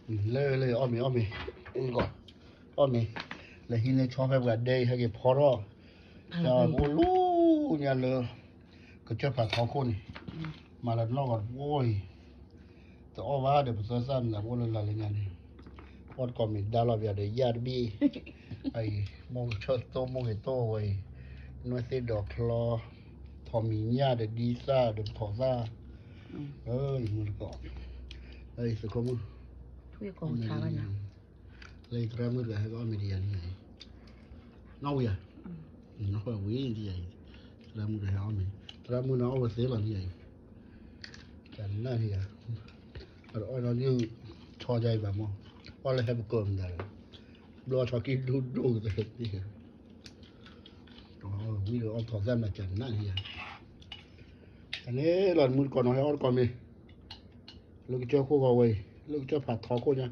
le ome ngo ome le hine chong ha day ha ge phoro ja bo lu nya le ko cha pa thau ko ni ma la no ga oi to o va de so sam la bo la le nya ni ot ko mi da la via de yar bi ai mo cho to mo ge to oi no se do klo to mi nya de di sa de tho sa mo ko ai se ko mo Thuê con chả bao nhiêu. Lấy ra mới là có mì đi này. Nấu vậy. Nó phải quý gì vậy. Ra mua để hao mì. Ra mua nó ở xế là như vậy. Chẳng là gì à. Ở nó như cho dây vào mà. Ở lại have cơm rồi. Lo cho cái đu rồi đi. Đó, quý được ăn thọ gian là chẳng là gì à. Anh ấy lần mua còn nói ăn còn mì. Lúc cho cô vào vậy. Lúc cho phạt thọ cô nha.